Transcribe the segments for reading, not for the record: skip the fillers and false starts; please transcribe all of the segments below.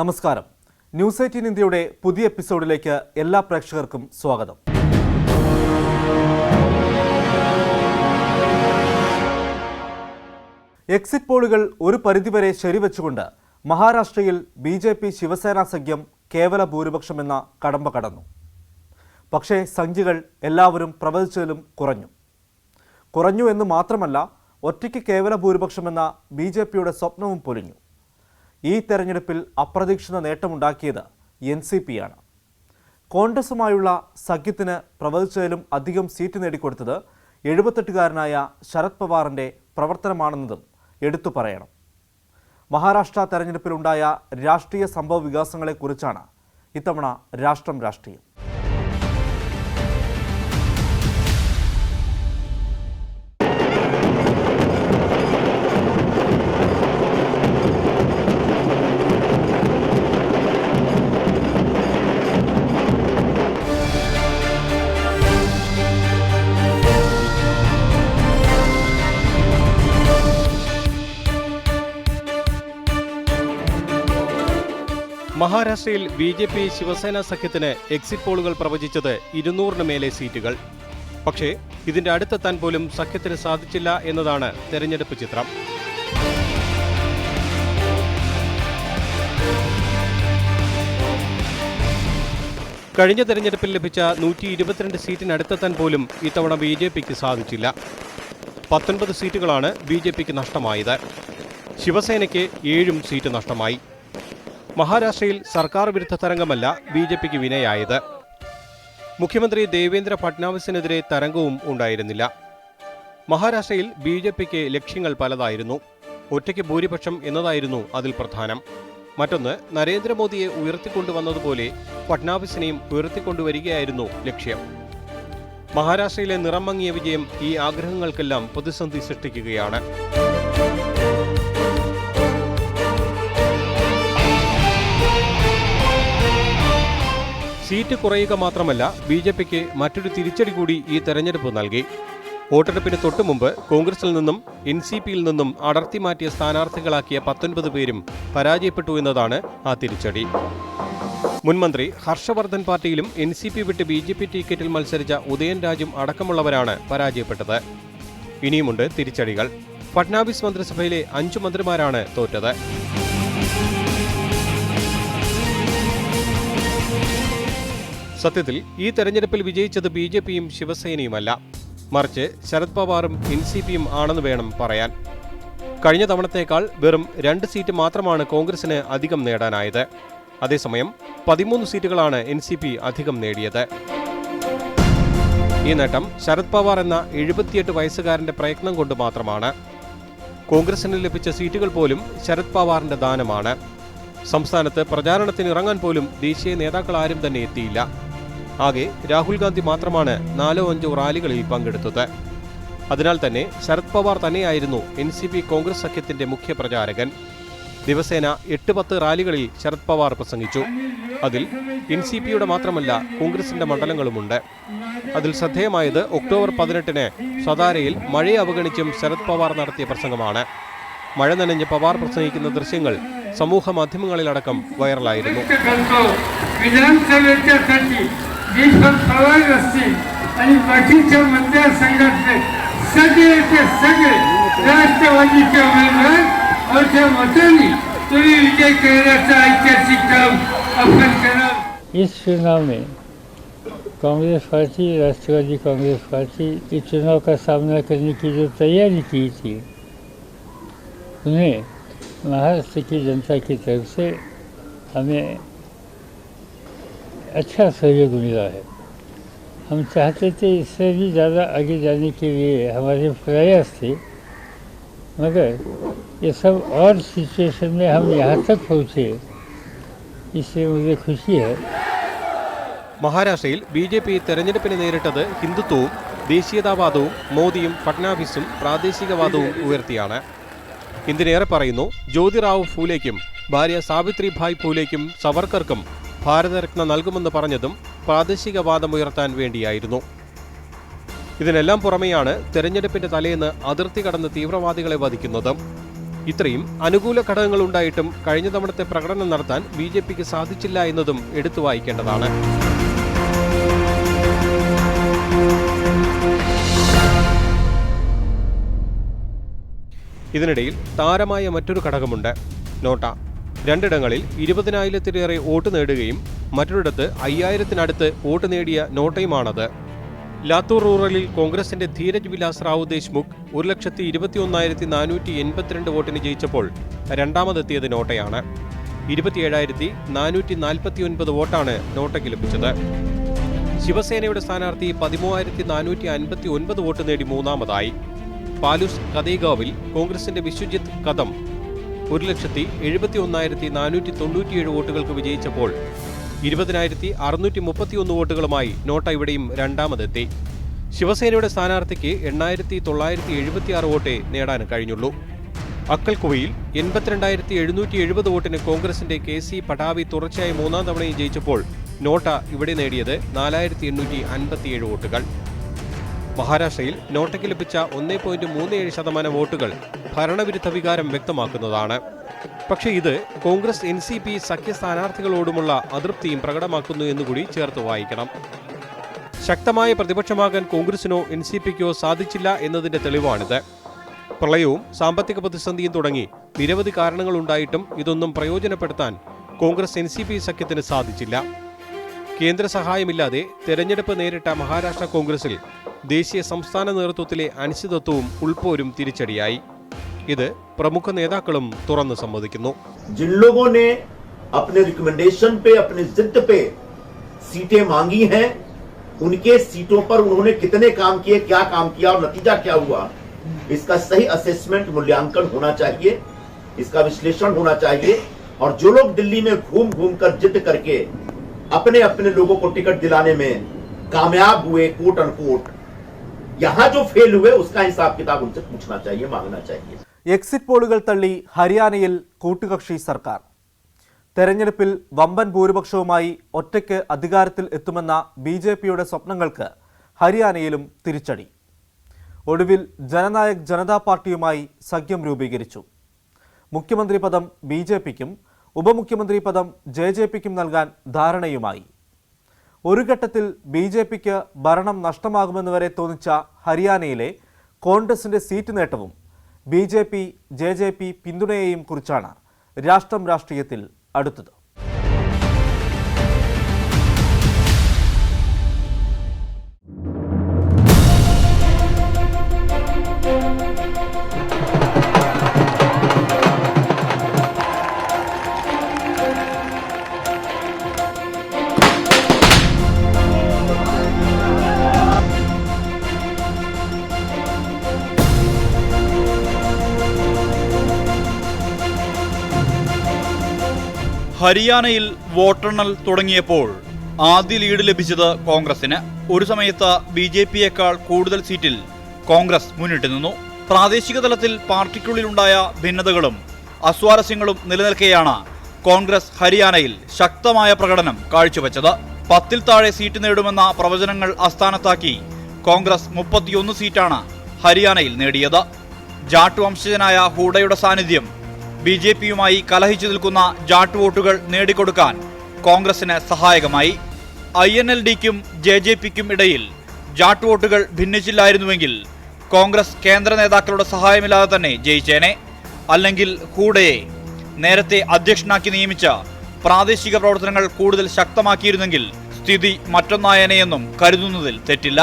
നമസ്കാരം. ന്യൂസ് 18 ഇന്ത്യയുടെ പുതിയ എപ്പിസോഡിലേക്ക് എല്ലാ പ്രേക്ഷകർക്കും സ്വാഗതം. എക്സിറ്റ് പോളുകൾ ഒരു പരിധിവരെ ശരിവെച്ചുകൊണ്ട് മഹാരാഷ്ട്രയിൽ ബി.ജെ.പി. ശിവസേന സഖ്യം കേവല ഭൂരിപക്ഷമെന്ന കടമ്പ കടന്നു. പക്ഷേ സംഖ്യകൾ എല്ലാവരും പ്രവചിച്ചതിലും കുറഞ്ഞു എന്ന് മാത്രമല്ല, ഒറ്റയ്ക്ക് കേവല ഭൂരിപക്ഷമെന്ന ബി.ജെ.പിയുടെ സ്വപ്നവും പൊലിഞ്ഞു. ഈ തെരഞ്ഞെടുപ്പിൽ അപ്രതീക്ഷിത നേട്ടമുണ്ടാക്കിയത് NCP-യാണ്. കോൺഗ്രസുമായുള്ള സഖ്യത്തിന് പ്രവചിച്ചതിലും അധികം സീറ്റ് നേടിക്കൊടുത്തത് 78-കാരനായ ശരത് പവാറിൻ്റെ പ്രവർത്തനമാണെന്നതും എടുത്തു പറയണം. മഹാരാഷ്ട്ര തെരഞ്ഞെടുപ്പിലുണ്ടായ രാഷ്ട്രീയ സംഭവ വികാസങ്ങളെക്കുറിച്ചാണ് ഇത്തവണ രാഷ്ട്രീയം. മഹാരാഷ്ട്രയിൽ ബി.ജെ.പി. ശിവസേന സഖ്യത്തിന് എക്സിറ്റ് പോളുകൾ പ്രവചിച്ചത് 200-ന് മേലെ സീറ്റുകൾ. പക്ഷേ ഇതിന്റെ അടുത്തെത്താൻ പോലും സഖ്യത്തിന് സാധിച്ചില്ല എന്നതാണ് തെരഞ്ഞെടുപ്പ് ചിത്രം. കഴിഞ്ഞ തെരഞ്ഞെടുപ്പിൽ ലഭിച്ച 122 സീറ്റിനടുത്തെത്താൻ പോലും ഇത്തവണ ബി.ജെ.പിക്ക് സാധിച്ചില്ല. 19 സീറ്റുകളാണ് ബി.ജെ.പിക്ക് നഷ്ടമായത്. ശിവസേനയ്ക്ക് 7 സീറ്റ് നഷ്ടമായി. മഹാരാഷ്ട്രയിൽ സർക്കാർ വിരുദ്ധ തരംഗമല്ല ബി.ജെ.പിക്ക് വിനയായത്. മുഖ്യമന്ത്രി ദേവേന്ദ്ര ഫട്നാവിസിനെതിരെ തരംഗവും ഉണ്ടായിരുന്നില്ല. മഹാരാഷ്ട്രയിൽ ബി.ജെ.പിക്ക് ലക്ഷ്യങ്ങൾ പലതായിരുന്നു. ഒറ്റയ്ക്ക് ഭൂരിപക്ഷം എന്നതായിരുന്നു അതിൽ പ്രധാനം. മറ്റൊന്ന്, നരേന്ദ്രമോദിയെ ഉയർത്തിക്കൊണ്ടുവന്നതുപോലെ ഫട്നാവിസിനെയും ഉയർത്തിക്കൊണ്ടുവരികയായിരുന്നു ലക്ഷ്യം. മഹാരാഷ്ട്രയിലെ നിറം മങ്ങിയ വിജയം ഈ ആഗ്രഹങ്ങൾക്കെല്ലാം പ്രതിസന്ധി സൃഷ്ടിക്കുകയാണ്. സീറ്റ് കുറയുക മാത്രമല്ല, ബി.ജെ.പിക്ക് മറ്റൊരു തിരിച്ചടി കൂടി ഈ തെരഞ്ഞെടുപ്പ് നൽകി. വോട്ടെടുപ്പിന് തൊട്ടുമുമ്പ് കോൺഗ്രസിൽ നിന്നും NCP-യിൽ നിന്നും അടർത്തി മാറ്റിയ സ്ഥാനാർത്ഥികളാക്കിയ 19 പേരും പരാജയപ്പെട്ടു എന്നതാണ് ആ തിരിച്ചടി. മുൻമന്ത്രി ഹർഷവർദ്ധൻ പാർട്ടിയിലും NCP വിട്ട് ബി.ജെ.പി. ടിക്കറ്റിൽ മത്സരിച്ച ഉദയൻ രാജും അടക്കമുള്ളവരാണ് പരാജയപ്പെട്ടത്. ഇനിയുമുണ്ട് തിരിച്ചടികൾ. ഫട്നാവിസ് മന്ത്രിസഭയിലെ 5 മന്ത്രിമാരാണ് തോറ്റത്. സത്യത്തിൽ ഈ തെരഞ്ഞെടുപ്പിൽ വിജയിച്ചത് ബി.ജെ.പിയും ശിവസേനയുമല്ല, മറിച്ച് ശരത് പവാറും NCP-യും ആണെന്ന് വേണം പറയാൻ. കഴിഞ്ഞ തവണത്തേക്കാൾ വെറും 2 സീറ്റ് മാത്രമാണ് കോൺഗ്രസിന് അധികം നേടാനായത്. അതേസമയം 13 സീറ്റുകളാണ് NCP അധികം നേടിയത്. ഈ നേട്ടം ശരത് പവാർ എന്ന 78 വയസ്സുകാരന്റെ പ്രയത്നം കൊണ്ട് മാത്രമാണ്. കോൺഗ്രസിന് ലഭിച്ച സീറ്റുകൾ പോലും ശരത് പവാറിന്റെ ദാനമാണ്. സംസ്ഥാനത്ത് പ്രചാരണത്തിന് ഇറങ്ങാൻ പോലും ദേശീയ നേതാക്കൾ ആരും തന്നെ എത്തിയില്ല. ആകെ രാഹുൽ ഗാന്ധി മാത്രമാണ് 4-5 റാലികളിൽ പങ്കെടുത്തത്. അതിനാൽ തന്നെ ശരത് പവാർ തന്നെയായിരുന്നു NCP കോൺഗ്രസ് സഖ്യത്തിന്റെ മുഖ്യ പ്രചാരകൻ. ദിവസേന 8-10 റാലികളിൽ ശരത് പവാർ പ്രസംഗിച്ചു. അതിൽ NCP-യുടെ മാത്രമല്ല കോൺഗ്രസിന്റെ മണ്ഡലങ്ങളുമുണ്ട്. അതിൽ ശ്രദ്ധേയമായത് ഒക്ടോബർ 18-ന് സതാരയിൽ മഴയെ അവഗണിച്ചും ശരത് പവാർ നടത്തിയ പ്രസംഗമാണ്. മഴ നനഞ്ഞ് പവാർ പ്രസംഗിക്കുന്ന ദൃശ്യങ്ങൾ സമൂഹ മാധ്യമങ്ങളിലടക്കം വൈറലായിരുന്നു. इस चुनाव में कांग्रेस पार्टी, राष्ट्रवादी कांग्रेस पार्टी इस चुनाव का सामना करने की जो तैयारी की थी, उन्हें महाराष्ट्र की जनता की तरफ से हमें अच्छा सहयोग मिला है. हम चाहते थे इससे भी ज़्यादा आगे जाने के लिए हमारे प्रयास थे, मगर ये सब और सिचुएशन में हम यहाँ तक पहुँचे, इसलिए मुझे खुशी है. മഹാരാഷ്ട്രയിൽ ബി.ജെ.പി. തെരഞ്ഞെടുപ്പിന് നേരിട്ടത് ഹിന്ദുത്വവും ദേശീയതാവാദവും മോദിയും ഫട്നാവിസും പ്രാദേശികവാദവും ഉയർത്തിയാണ്. എന്തിനേറെ പറയുന്നു, ജ്യോതിറാവു ഫൂലേക്കും ഭാര്യ സാവിത്രിഭായ് ഫൂലേക്കും സവർക്കർക്കും ഭാരതരത്ന നൽകുമെന്ന് പറഞ്ഞതും പ്രാദേശികവാദമുയർത്താൻ വേണ്ടിയായിരുന്നു. ഇതിനെല്ലാം പുറമെയാണ് തെരഞ്ഞെടുപ്പിന്റെ തലേന്ന് അതിർത്തി കടന്ന് തീവ്രവാദികളെ വധിക്കുന്നത്. ഇത്രയും അനുകൂല ഘടകങ്ങൾ ഉണ്ടായിട്ടും കഴിഞ്ഞ തവണത്തെ പ്രകടനം നടത്താൻ BJPക്ക് സാധിച്ചില്ല എന്നതും എടുത്തു വായിക്കേണ്ടതാണ്. ഇതിനിടയിൽ താരമായ മറ്റൊരു ഘടകമുണ്ട്, നോട്ട. രണ്ടിടങ്ങളിൽ 20,000-ത്തിലേറെ വോട്ട് നേടുകയും മറ്റൊരിടത്ത് 5,000-ത്തിനടുത്ത് വോട്ട് നേടിയ നോട്ടയുമാണത്. ലാത്തൂർ റൂറലിൽ കോൺഗ്രസിന്റെ ധീരജ് വിലാസ് റാവു ദേശ്മുഖ് 1,21,482 വോട്ടിന് ജയിച്ചപ്പോൾ രണ്ടാമതെത്തിയത് നോട്ടയാണ്. 27,449 വോട്ടാണ് നോട്ടയ്ക്ക് ലഭിച്ചത്. ശിവസേനയുടെ സ്ഥാനാർത്ഥി 13,459 വോട്ട് നേടി മൂന്നാമതായി. പാലൂസ് കദേഗാവിൽ കോൺഗ്രസിന്റെ വിശ്വജിത്ത് കദം 1,71,497 വോട്ടുകൾക്ക് വിജയിച്ചപ്പോൾ 20,631 വോട്ടുകളുമായി നോട്ട ഇവിടെയും രണ്ടാമതെത്തി. ശിവസേനയുടെ സ്ഥാനാർത്ഥിക്ക് 8,976 വോട്ടേ നേടാൻ കഴിഞ്ഞുള്ളൂ. അക്കൽകുവയിൽ 82,770 വോട്ടിന് കോൺഗ്രസിന്റെ KC പടാവി തുടർച്ചയായി മൂന്നാം തവണയും ജയിച്ചപ്പോൾ നോട്ട ഇവിടെ നേടിയത് 4,857 വോട്ടുകൾ. മഹാരാഷ്ട്രയിൽ നോട്ടയ്ക്ക് ലഭിച്ച 1.37% വോട്ടുകൾ ഭരണവിരുദ്ധ വികാരം വ്യക്തമാക്കുന്നതാണ്. പക്ഷേ ഇത് കോൺഗ്രസ് NCP സഖ്യ സ്ഥാനാർത്ഥികളോടുമുള്ള അതൃപ്തിയും പ്രകടമാക്കുന്നു എന്നുകൂടി ചേർത്ത് വായിക്കണം. ശക്തമായ പ്രതിപക്ഷമാകാൻ കോൺഗ്രസിനോ NCPക്കോ സാധിച്ചില്ല എന്നതിന്റെ തെളിവാണിത്. പ്രളയവും സാമ്പത്തിക പ്രതിസന്ധിയും തുടങ്ങി നിരവധി കാരണങ്ങളുണ്ടായിട്ടും ഇതൊന്നും പ്രയോജനപ്പെടുത്താൻ കോൺഗ്രസ് NCP സഖ്യത്തിന് സാധിച്ചില്ല. കേന്ദ്ര സഹായമില്ലാതെ തെരഞ്ഞെടുപ്പ് നേരിട്ട മഹാരാഷ്ട്ര കോൺഗ്രസിൽ ദേശീയ സംസ്ഥാന നേതൃത്വത്തിലെ അനിശ്ചിതത്വവും ഉൾപ്പോരും തിരിച്ചടിയായി. ഇത് പ്രമുഖ നേതാക്കളും തുറന്നു സമ്മതിക്കുന്നു. जिन लोगों ने अपने रिकमेंडेशन पे, अपने जिद पे सीटें मांगी हैं, उनके सीटों पर उन्होंने कितने काम किए, क्या काम किया और नतीजा क्या हुआ, इसका सही असेसमेंट, मूल्यांकन होना चाहिए, इसका विश्लेषण होना चाहिए। और जो लोग दिल्ली में घूम घूम कर जिद करके अपने अपने लोगों को टिकट दिलाने में कामयाब हुए, कोट अनकोट, यहां जो फेल हुए उसका हिसाब किताब उनसे पूछना चाहिए, मांगना चाहिए. എക്സിറ്റ് പോളുകൾ തള്ളി ഹരിയാനയിൽ കൂട്ടുകക്ഷി സർക്കാർ. തെരഞ്ഞെടുപ്പിൽ വമ്പൻ ഭൂരിപക്ഷവുമായി ഒറ്റയ്ക്ക് അധികാരത്തിൽ എത്തുമെന്ന BJPയുടെ സ്വപ്നങ്ങൾക്ക് ഹരിയാനയിലും തിരിച്ചടി. ഒടുവിൽ ജനനായക് ജനതാ പാർട്ടിയുമായി സഖ്യം രൂപീകരിച്ചു. മുഖ്യമന്ത്രി പദം BJPക്കും ഉപമുഖ്യമന്ത്രി പദം JJPക്കും നൽകാൻ ധാരണയുമായി. ഒരു ഘട്ടത്തിൽ BJPക്ക് ഭരണം നഷ്ടമാകുമെന്ന് വരെ തോന്നിച്ച ഹരിയാനയിലെ കോൺഗ്രസിന്റെ സീറ്റ് നേട്ടവും BJP JJP പിന്തുണയെയും കുറിച്ചാണ് രാഷ്ട്രം രാഷ്ട്രീയത്തിൽ അടുത്തത്. ഹരിയാനയിൽ വോട്ടെണ്ണൽ തുടങ്ങിയപ്പോൾ ആദ്യ ലീഡ് ലഭിച്ചത് കോൺഗ്രസിന്. ഒരു സമയത്ത് BJPയേക്കാൾ കൂടുതൽ സീറ്റിൽ കോൺഗ്രസ് മുന്നിട്ട് നിന്നു. പ്രാദേശിക തലത്തിൽ പാർട്ടിക്കുള്ളിലുണ്ടായ ഭിന്നതകളും അസ്വാരസ്യങ്ങളും നിലനിൽക്കെയാണ് കോൺഗ്രസ് ഹരിയാനയിൽ ശക്തമായ പ്രകടനം കാഴ്ചവെച്ചത്. 10-ൽ താഴെ സീറ്റ് നേടുമെന്ന പ്രവചനങ്ങൾ അസ്ഥാനത്താക്കി കോൺഗ്രസ് 31 സീറ്റാണ് ഹരിയാനയിൽ നേടിയത്. ജാട്ട് വംശജനായ ഹൂഡയുടെ സാന്നിധ്യം BJPയുമായി കലഹിച്ചു നിൽക്കുന്ന ജാട്ട് വോട്ടുകൾ നേടിക്കൊടുക്കാൻ കോൺഗ്രസിന് സഹായകമായി. INLDക്കും JJPക്കും ഇടയിൽ ജാട്ട് വോട്ടുകൾ ഭിന്നിച്ചില്ലായിരുന്നുവെങ്കിൽ കോൺഗ്രസ് കേന്ദ്ര നേതാക്കളുടെ സഹായമില്ലാതെ തന്നെ ജയിച്ചേനെ. അല്ലെങ്കിൽ ഹൂഡയെ നേരത്തെ അധ്യക്ഷനാക്കി നിയമിച്ച പ്രാദേശിക പ്രവർത്തനങ്ങൾ കൂടുതൽ ശക്തമാക്കിയിരുന്നെങ്കിൽ സ്ഥിതി മറ്റൊന്നായേനെയെന്നും കരുതുന്നതിൽ തെറ്റില്ല.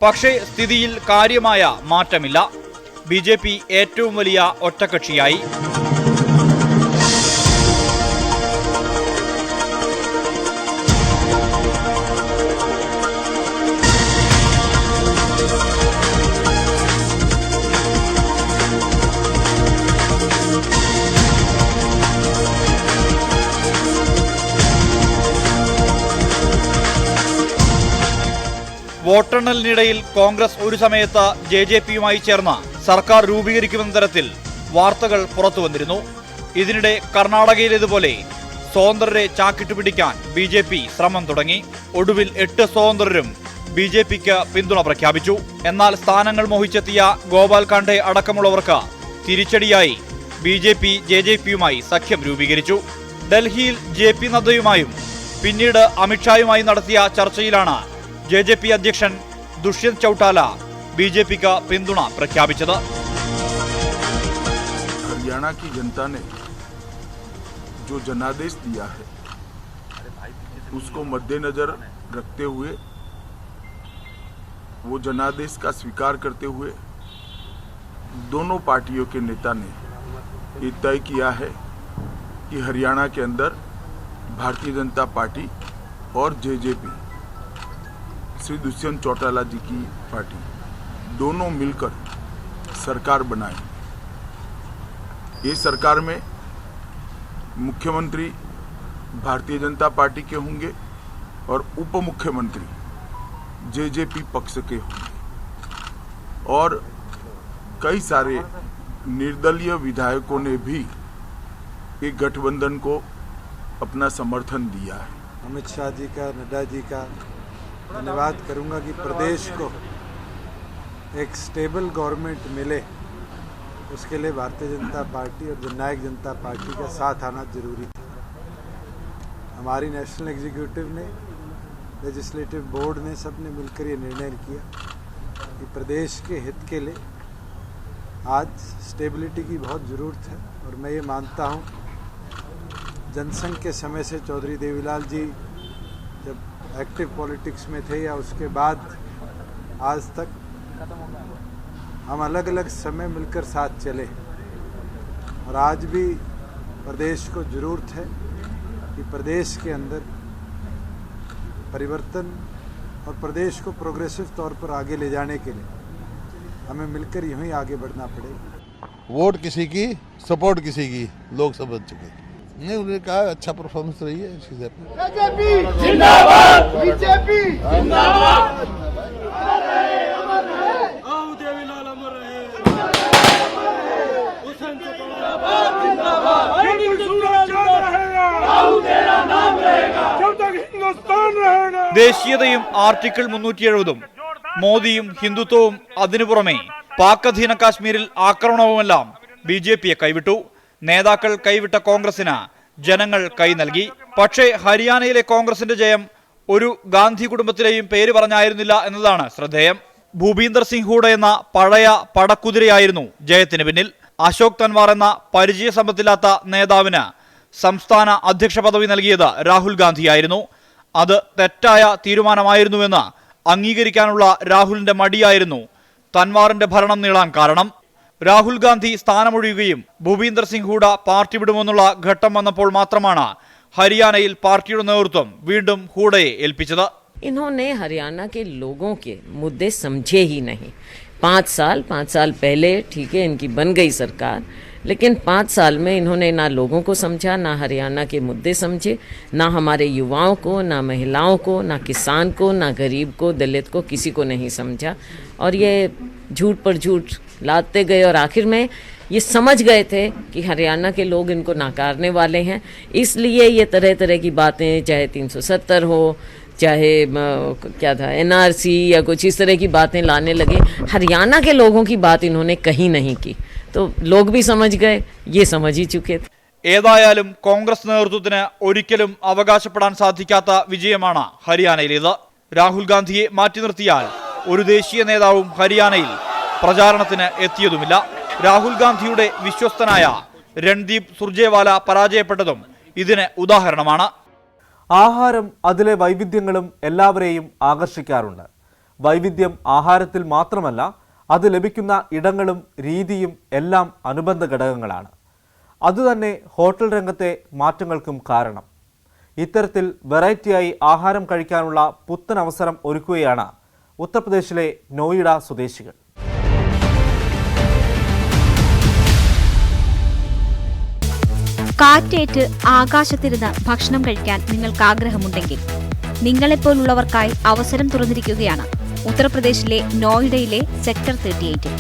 പക്ഷേ സ്ഥിതിയിൽ കാര്യമായ മാറ്റമില്ല. BJP ഏറ്റവും വലിയ ഒറ്റക്കക്ഷിയായി. വോട്ടെണ്ണലിനിടയിൽ കോൺഗ്രസ് ഒരു സമയത്ത് JJPയുമായി ചേർന്ന് സർക്കാർ രൂപീകരിക്കുമെന്ന തരത്തിൽ വാർത്തകൾ പുറത്തു വന്നിരുന്നു. ഇതിനിടെ കർണാടകയിലേതുപോലെ സ്വതന്ത്രരെ ചാക്കിട്ടുപിടിക്കാൻ BJP ശ്രമം തുടങ്ങി. ഒടുവിൽ 8 സ്വതന്ത്രരും BJPക്ക് പിന്തുണ പ്രഖ്യാപിച്ചു. എന്നാൽ സ്ഥാനങ്ങൾ മോഹിച്ചെത്തിയ ഗോപാൽ കാണ്ഡെ അടക്കമുള്ളവർക്ക് തിരിച്ചടിയായി BJP JJPയുമായി സഖ്യം രൂപീകരിച്ചു. ഡൽഹിയിൽ JP നദ്ദയുമായും പിന്നീട് അമിത്ഷായുമായി നടത്തിയ ചർച്ചയിലാണ് JJP അധ്യക്ഷൻ ദുഷ്യന്ത് ചൗട്ടാല BJPക്ക് പിന്തുണ പ്രഖ്യാപിച്ചത്. हरियाणा की जनता ने जो जनादेश दिया है उसको मद्देनजर रखते हुए, वो जनादेश का स्वीकार करते हुए दोनों पार्टियों के नेता ने ये तय किया है कि हरियाणा के अंदर भारतीय जनता पार्टी और JJP श्री दुष्यंत चौटाला जी की पार्टी दोनों मिलकर सरकार बनाए। ये सरकार में मुख्यमंत्री भारतीय जनता पार्टी के होंगे और उप मुख्यमंत्री JJP पक्ष के होंगे और कई सारे निर्दलीय विधायकों ने भी एक गठबंधन को अपना समर्थन दिया है। अमित शाह जी का, नड्डा जी का धन्यवाद करूंगा कि प्रदेश को एक स्टेबल गवर्नमेंट मिले, उसके लिए भारतीय जनता पार्टी और जननायक जनता पार्टी का साथ आना जरूरी था। हमारी नेशनल एग्जीक्यूटिव ने, लेजिस्लेटिव बोर्ड ने, सब ने मिलकर ये निर्णय किया कि प्रदेश के हित के लिए आज स्टेबिलिटी की बहुत ज़रूरत है। और मैं ये मानता हूँ जनसंघ के समय से चौधरी देवीलाल जी जब एक्टिव पॉलिटिक्स में थे या उसके बाद आज तक हम अलग अलग समय मिलकर साथ चले और आज भी प्रदेश को ज़रूरत है कि प्रदेश के अंदर परिवर्तन और प्रदेश को प्रोग्रेसिव तौर पर आगे ले जाने के लिए हमें मिलकर यूं ही आगे बढ़ना पड़ेगा। वोट किसी की, सपोर्ट किसी की, लोग समझ चुके। नहीं, उन्होंने कहा अच्छा परफॉर्मेंस रही है इसी से। ദേശീയതയും ആർട്ടിക്കിൾ 370-ഉം മോദിയും ഹിന്ദുത്വവും അതിനു പുറമെ പാക് അധീന കാശ്മീരിൽ ആക്രമണവുമെല്ലാം BJPയെ കൈവിട്ടു. നേതാക്കൾ കൈവിട്ട കോൺഗ്രസിന് ജനങ്ങൾ കൈ നൽകി. പക്ഷേ ഹരിയാനയിലെ കോൺഗ്രസിന്റെ ജയം ഒരു ഗാന്ധി കുടുംബത്തിലെയും പേര് പറഞ്ഞായിരുന്നില്ല എന്നതാണ് ശ്രദ്ധേയം. ഭൂപീന്ദർ സിംഗ് ഹൂഡ എന്ന പഴയ പടക്കുതിരയായിരുന്നു ജയത്തിന് പിന്നിൽ. അശോക് തൻവാർ എന്ന പരിചയസമ്പത്തില്ലാത്ത നേതാവിന് സംസ്ഥാന അധ്യക്ഷ പദവി നൽകിയത് രാഹുൽ ഗാന്ധിയായിരുന്നു. അത് തെറ്റായ തീരുമാനമായിരുന്നുവെന്ന് അംഗീകരിക്കാനുള്ള രാഹുലിന്റെ മടിയായിരുന്നു തൻവാറിന്റെ ഭരണം നീളാൻ കാരണം. രാഹുൽ ഗാന്ധി സ്ഥാനമൊഴിയുകയും ഭൂപീന്ദർ സിംഗ് ഹൂഡ പാർട്ടി വിടുമെന്നുള്ള ഘട്ടം വന്നപ്പോൾ മാത്രമാണ് ഹരിയാനയിൽ പാർട്ടിയുടെ നേതൃത്വം വീണ്ടും ഹൂഡയെ ഏൽപ്പിച്ചത്. इन्होंने हरियाणा के लोगों के मुद्दे समझे ही नहीं। 5 साल पहले ठीक है इनकी बन गई सरकार, लेकिन 5 साल में इन्होंने ना लोगों को समझा, ना हरियाणा के मुद्दे समझे, ना हमारे युवाओं को, ना महिलाओं को, ना किसान को, ना गरीब को, दलित को, किसी को नहीं समझा। और ये झूठ पर झूठ लाते गए और आखिर में ये समझ गए थे कि हरियाणा के लोग इनको नाकारने वाले हैं, इसलिए ये तरह तरह की बातें, चाहे 370 हो, चाहे क्या था NRC या कुछ इस तरह की बातें लाने लगे। हरियाणा के लोगों की बात इन्होंने कहीं नहीं की, तो लोग भी समझ गए, ये समझ ही चुके थे। ഏതായാലും കോൺഗ്രസ് നേതൃത്വത്തിന് ഒരിക്കലും അവകാശപ്പെടാൻ സാധിക്കാത്ത വിജയമാണ് ഹരിയാനയിലേത്. രാഹുൽ ഗാന്ധിയെ മാറ്റി നിർത്തിയാൽ ഒരു ദേശീയ നേതാവും ഹരിയാനയിൽ പ്രചാരണത്തിന് എത്തിയതുമില്ല. രാഹുൽ ഗാന്ധിയുടെ വിശ്വസ്തനായ രൺദീപ് സുർജേവാല പരാജയപ്പെട്ടതും ഇതിന് ഉദാഹരണമാണ്. ആഹാരം, അതിലെ വൈവിധ്യങ്ങളും എല്ലാവരെയും ആകർഷിക്കാറുണ്ട്. വൈവിധ്യം ആഹാരത്തിൽ മാത്രമല്ല, അത് ലഭിക്കുന്ന ഇടങ്ങളും രീതിയും എല്ലാം അനുബന്ധ ഘടകങ്ങളാണ്. അതുതന്നെ ഹോട്ടൽ രംഗത്തെ മാറ്റങ്ങൾക്കും കാരണം. ഇത്തരത്തിൽ വെറൈറ്റിയായി ആഹാരം കഴിക്കാനുള്ള പുത്തൻ അവസരം ഒരുക്കുകയാണ് ഉത്തർപ്രദേശിലെ നോയിഡ സ്വദേശികൾ. കാറ്റേറ്റ് ആകാശത്തിരുന്ന് ഭക്ഷണം കഴിക്കാൻ നിങ്ങൾക്ക് ആഗ്രഹമുണ്ടെങ്കിൽ നിങ്ങളെപ്പോലുള്ളവർക്കായി അവസരം തുറന്നിരിക്കുകയാണ് ഉത്തർപ്രദേശിലെ നോയിഡയിലെ സെക്ടർ 38.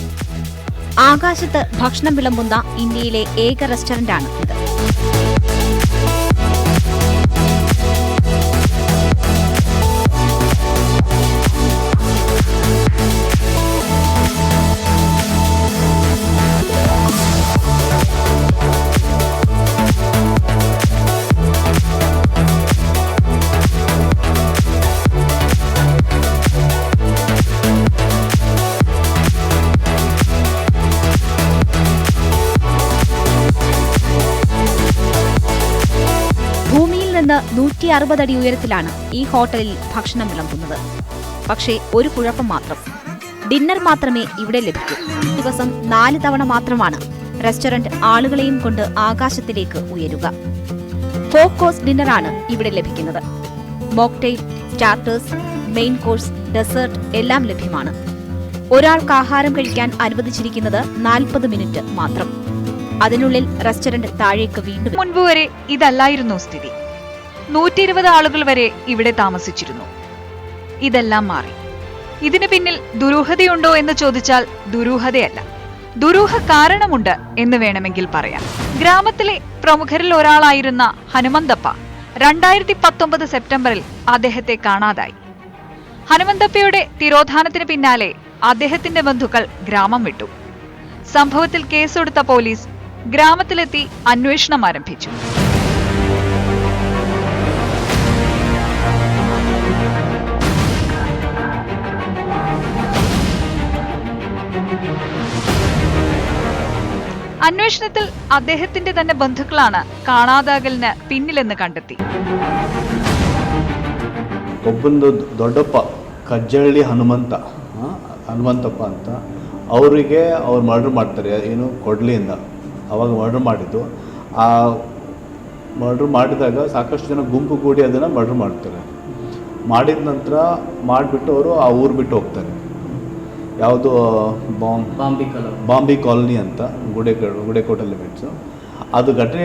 ആകാശത്ത് ഭക്ഷണം വിളമ്പുന്ന ഇന്ത്യയിലെ ഏക റെസ്റ്റോറന്റാണ് ഇത്. നിന്ന് 160 അടി ഉയരത്തിലാണ് ഈ ഹോട്ടലിൽ ഭക്ഷണം വിളമ്പുന്നത്. പക്ഷേ ഒരു കുഴപ്പം മാത്രം, ഡിന്നർ മാത്രമേ ഇവിടെ ലഭിക്കൂ. ദിവസം 4 തവണ മാത്രമാണ് റെസ്റ്റോറന്റ് ആളുകളെയും കൊണ്ട് ആകാശത്തിലേക്ക് ഉയരുക. 4 കോഴ്സ് ഡിന്നറാണ് ഇവിടെ ലഭിക്കുന്നത്. Mocktail, starters, main course, dessert എല്ലാം ലഭ്യമാണ്. ഒരാൾക്ക് ആഹാരം കഴിക്കാൻ അനുവദിച്ചിരിക്കുന്നത് 40 മിനിറ്റ് മാത്രം. അതിനുള്ളിൽ റെസ്റ്റോറന്റ് താഴേക്ക് വീണ്ടും. മുൻപ് വരെ ഇതല്ലായിരുന്നു സ്ഥിതി. 120 ആളുകൾ വരെ ഇവിടെ താമസിച്ചിരുന്നു. ഇതെല്ലാം മാറി. ഇതിന് പിന്നിൽ ദുരൂഹതയുണ്ടോ എന്ന് ചോദിച്ചാൽ ദുരൂഹതയല്ല, ദുരൂഹ കാരണമുണ്ട് എന്ന് വേണമെങ്കിൽ പറയാം. ഗ്രാമത്തിലെ പ്രമുഖരിൽ ഒരാളായിരുന്ന ഹനുമന്തപ്പ 2019 സെപ്റ്റംബറിൽ അദ്ദേഹത്തെ കാണാതായി. ഹനുമന്തപ്പയുടെ തിരോധാനത്തിന് പിന്നാലെ അദ്ദേഹത്തിന്റെ ബന്ധുക്കൾ ഗ്രാമം വിട്ടു. സംഭവത്തിൽ കേസെടുത്ത പോലീസ് ഗ്രാമത്തിലെത്തി അന്വേഷണം ആരംഭിച്ചു. അന്വേഷണത്തിൽ അദ്ദേഹത്തിന്റെ തന്നെ ബന്ധുക്കളാണ് കാണാതാകലിന് പിന്നിലെന്ന് കണ്ടെത്തി. ಒಬ್ಬಂದು ದೊಡ್ಡಪ್ಪ ಕಜ್ಜಳ್ಳಿ ಹನುಮಂತಪ್ಪ ಅಂತ ಅವರಿಗೆ ಅವ್ರು ಮರ್ಡರ್ ಮಾಡ್ತಾರೆ, ಏನು ಕೊಡ್ಲಿಯಿಂದ ಅವಾಗ ಮರ್ಡರ್ ಮಾಡಿದ್ದು. ಆ ಮರ್ಡರ್ ಮಾಡಿದಾಗ ಸಾಕಷ್ಟು ಜನ ಗುಂಪು ಕೂಡಿ ಅದನ್ನು ಮರ್ಡರ್ ಮಾಡ್ತಾರೆ. ಮಾಡಿದ ನಂತರ ಮಾಡಿಬಿಟ್ಟು ಅವರು ಆ ಊರು ಬಿಟ್ಟು ಹೋಗ್ತಾರೆ. ಯಾವುದು ಬಾಂಬಿ ಕಾಲನಿ ಅಂತ ಗುಡೇಕೋಟ ಲಿಮಿಟ್ಸು. ಅದು ಘಟನೆ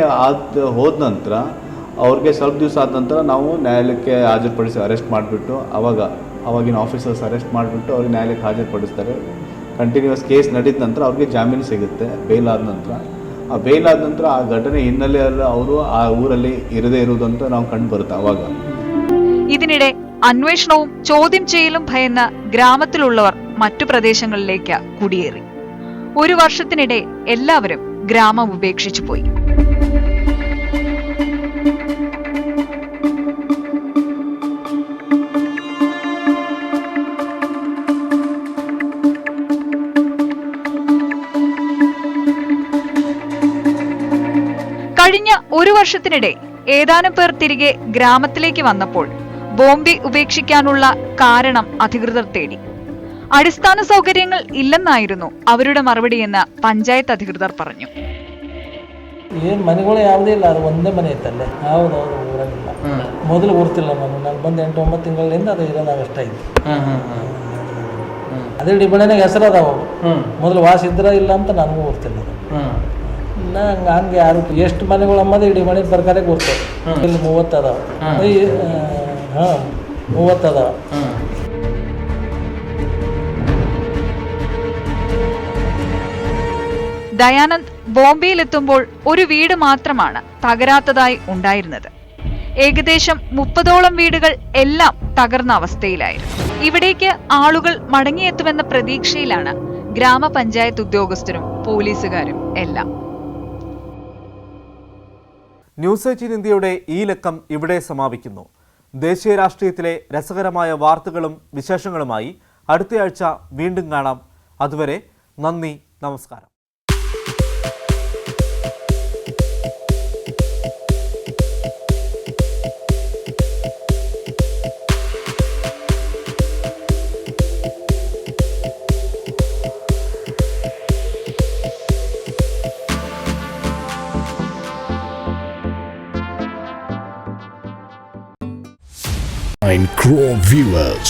ಹೋದ ನಂತರ ಅವ್ರಿಗೆ ಸ್ವಲ್ಪ ದಿವಸ ಆದ ನಂತರ ನಾವು ನ್ಯಾಯಾಲಯಕ್ಕೆ ಹಾಜರುಪಡಿಸಿ ಅರೆಸ್ಟ್ ಮಾಡಿಬಿಟ್ಟು ಅವಾಗಿನ ಆಫೀಸರ್ಸ್ ಅರೆಸ್ಟ್ ಮಾಡಿಬಿಟ್ಟು ಅವ್ರಿಗೆ ನ್ಯಾಯಾಲಯಕ್ಕೆ ಹಾಜರುಪಡಿಸ್ತಾರೆ. ಕಂಟಿನ್ಯೂಸ್ ಕೇಸ್ ನಡೆದ ನಂತರ ಅವ್ರಿಗೆ ಜಾಮೀನು ಸಿಗುತ್ತೆ ಬೇಲ್ ಆದ ನಂತರ. ಆ ಬೇಲ್ ಆದ ನಂತರ ಆ ಘಟನೆ ಹಿನ್ನೆಲೆಯಲ್ಲಿ ಅವರು ಆ ಊರಲ್ಲಿ ಇರದೇ ಇರುವುದು ಅಂತ ನಾವು ಕಂಡು ಬರುತ್ತೆ ಅವಾಗ. ഇതിനിടെ അന്വേഷണവും ചോദ്യം ചെയ്യലും ഭയന്ന് ഗ്രാമത്തിലുള്ളവർ മറ്റു പ്രദേശങ്ങളിലേക്ക് കുടിയേറി. 1 വർഷത്തിനിടെ എല്ലാവരും ഗ്രാമം ഉപേക്ഷിച്ചു പോയി. കഴിഞ്ഞ 1 വർഷത്തിനിടെ ഏതാനും പേർ തിരികെ ഗ്രാമത്തിലേക്ക് വന്നപ്പോൾ ബോംബെ ഉപേക്ഷിക്കാനുള്ള കാരണം അധികൃതർ തേടി. അടിസ്ഥാന സൗകര്യങ്ങൾ ഇല്ലെന്നായിരുന്നു അവരുടെ മറുപടിയെന്ന് പഞ്ചായത്ത് അധികൃതർ പറഞ്ഞു. ಮನೆಗಳು ಯಾವುದೇ ಇಲ್ಲ, ಅದು ಒಂದೇ ಮನೆ ಇತ್ತಲ್ಲೇ. ಹೌದೌದು, ಊರಾಗಿಲ್ಲ. ಮೊದಲು ಗೊತ್ತಿಲ್ಲ, ನಾನು ಬಂದು 8-9 ತಿಂಗಳಿಂದ ಅದು ಇರೋದಾಗ ಅಷ್ಟೇ ಇತ್ತು. ಅದೇ ಡಿಬಣ್ಣೆನಾಗ ಹೆಸರು ಅದಾವ. ಮೊದಲು ವಾಸ ಇದ್ರ ಇಲ್ಲ ಅಂತ ನನಗೂ ಗೊತ್ತಿಲ್ಲ. ಹಂಗೆ ಯಾರು ಎಷ್ಟು ಮನೆಗಳು ಅಂಬದು ಇಡೀ ಮನೆ ಪ್ರಕಾರ ಗೊತ್ತು. ಇಲ್ಲಿ 30 ಅದಾವ. 30 ಅದಾವ. ദയാനന്ദ് ബോംബെയിലെത്തുമ്പോൾ ഒരു വീട് മാത്രമാണ് തകരാത്തതായി ഉണ്ടായിരുന്നത്. ഏകദേശം 30ഓളം വീടുകൾ എല്ലാം തകർന്ന അവസ്ഥയിലായിരുന്നു. ഇവിടേക്ക് ആളുകൾ മടങ്ങിയെത്തുമെന്ന പ്രതീക്ഷയിലാണ് ഗ്രാമപഞ്ചായത്ത് ഉദ്യോഗസ്ഥരും പോലീസുകാരും എല്ലാം. ന്യൂസ് 18 ഇന്ത്യയുടെ ഈ ലക്കം ഇവിടെ സമാപിക്കുന്നു. ദേശീയ രാഷ്ട്രീയത്തിലെ രസകരമായ വാർത്തകളും വിശേഷങ്ങളുമായി അടുത്തയാഴ്ച വീണ്ടും കാണാം. അതുവരെ നന്ദി, നമസ്കാരം. Crore viewers,